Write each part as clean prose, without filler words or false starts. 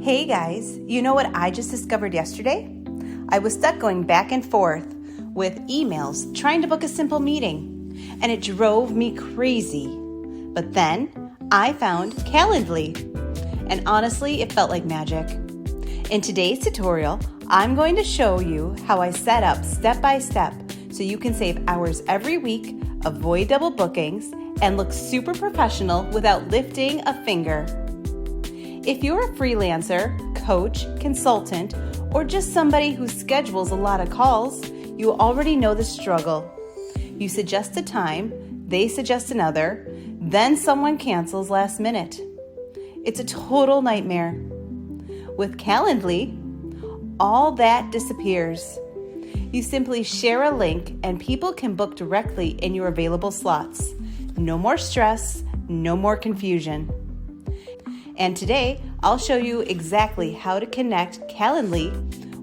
Hey guys, you know what I just discovered yesterday? I was stuck going back and forth with emails trying to book a simple meeting, and it drove me crazy. But then I found Calendly, and honestly, it felt like magic. In today's tutorial, I'm going to show you how I set up step by step so you can save hours every week, avoid double bookings, and look super professional without lifting a finger. If you're a freelancer, coach, consultant, or just somebody who schedules a lot of calls, you already know the struggle. You suggest a time, they suggest another, then someone cancels last minute. It's a total nightmare. With Calendly, all that disappears. You simply share a link and people can book directly in your available slots. No more stress, no more confusion. And today, I'll show you exactly how to connect Calendly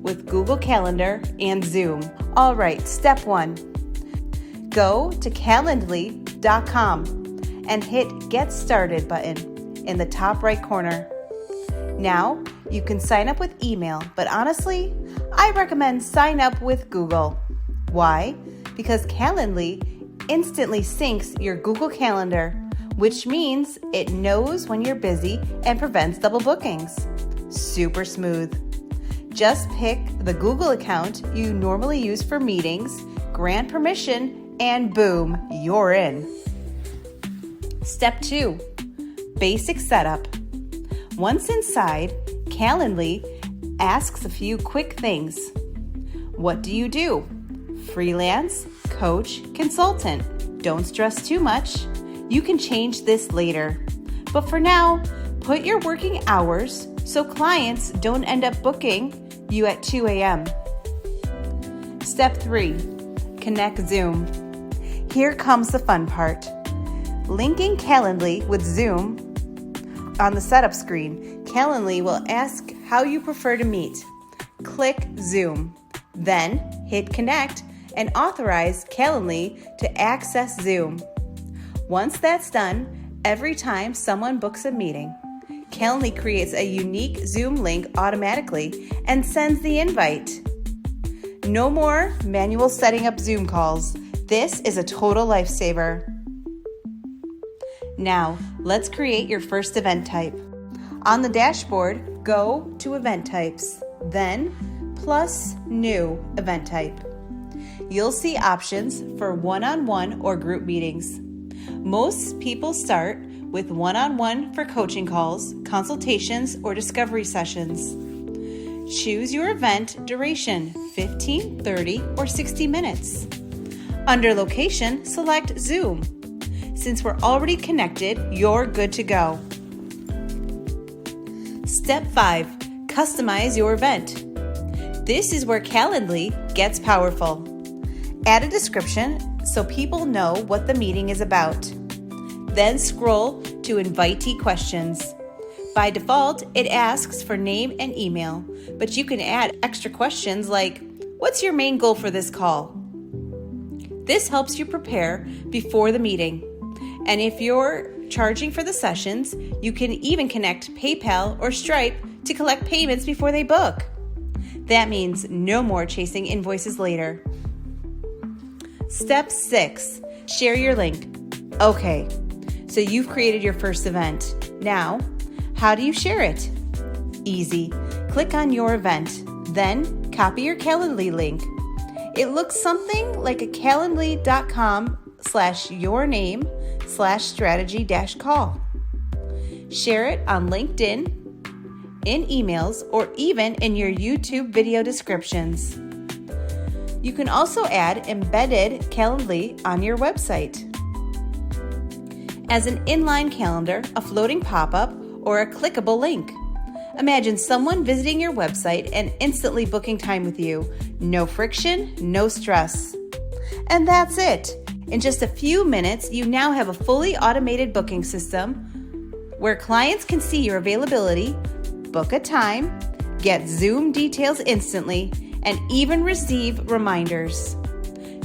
with Google Calendar and Zoom. All right, step 1. Go to calendly.com and hit Get Started button in the top right corner. Now, you can sign up with email, but honestly, I recommend sign up with Google. Why? Because Calendly instantly syncs your Google Calendar, which means it knows when you're busy and prevents double bookings. Super smooth. Just pick the Google account you normally use for meetings, grant permission, and boom, you're in. Step 2, basic setup. Once inside, Calendly asks a few quick things. What do you do? Freelance, coach, consultant. Don't stress too much. You can change this later. But for now, put your working hours so clients don't end up booking you at 2 a.m. Step 3, connect Zoom. Here comes the fun part. Linking Calendly with Zoom on the setup screen, Calendly will ask how you prefer to meet. Click Zoom, then hit connect and authorize Calendly to access Zoom. Once that's done, every time someone books a meeting, Calendly creates a unique Zoom link automatically and sends the invite. No more manual setting up Zoom calls. This is a total lifesaver. Now, let's create your first event type. On the dashboard, go to Event Types, then plus New Event Type. You'll see options for one-on-one or group meetings. Most people start with one-on-one for coaching calls, consultations, or discovery sessions. Choose your event duration, 15, 30, or 60 minutes. Under location, select Zoom. Since we're already connected, you're good to go. Step 5, customize your event. This is where Calendly gets powerful. Add a description so people know what the meeting is about. Then scroll to invitee questions. By default, it asks for name and email, but you can add extra questions like, what's your main goal for this call? This helps you prepare before the meeting. And if you're charging for the sessions, you can even connect PayPal or Stripe to collect payments before they book. That means no more chasing invoices later. Step 6, share your link. Okay, so you've created your first event. Now, how do you share it? Easy. Click on your event, then copy your Calendly link. It looks something like a calendly.com/yourname/strategy-call. Share it on LinkedIn, in emails, or even in your YouTube video descriptions. You can also add embedded Calendly on your website. As an inline calendar, a floating pop-up, or a clickable link. Imagine someone visiting your website and instantly booking time with you. No friction, no stress. And that's it. In just a few minutes, you now have a fully automated booking system where clients can see your availability, book a time, get Zoom details instantly, and even receive reminders.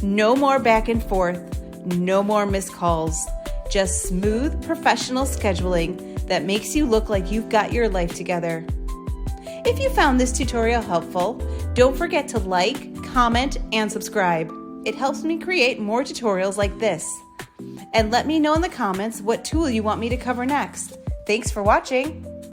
No more back and forth, no more missed calls. Just smooth, professional scheduling that makes you look like you've got your life together. If you found this tutorial helpful, don't forget to like, comment, and subscribe. It helps me create more tutorials like this. And let me know in the comments what tool you want me to cover next. Thanks for watching.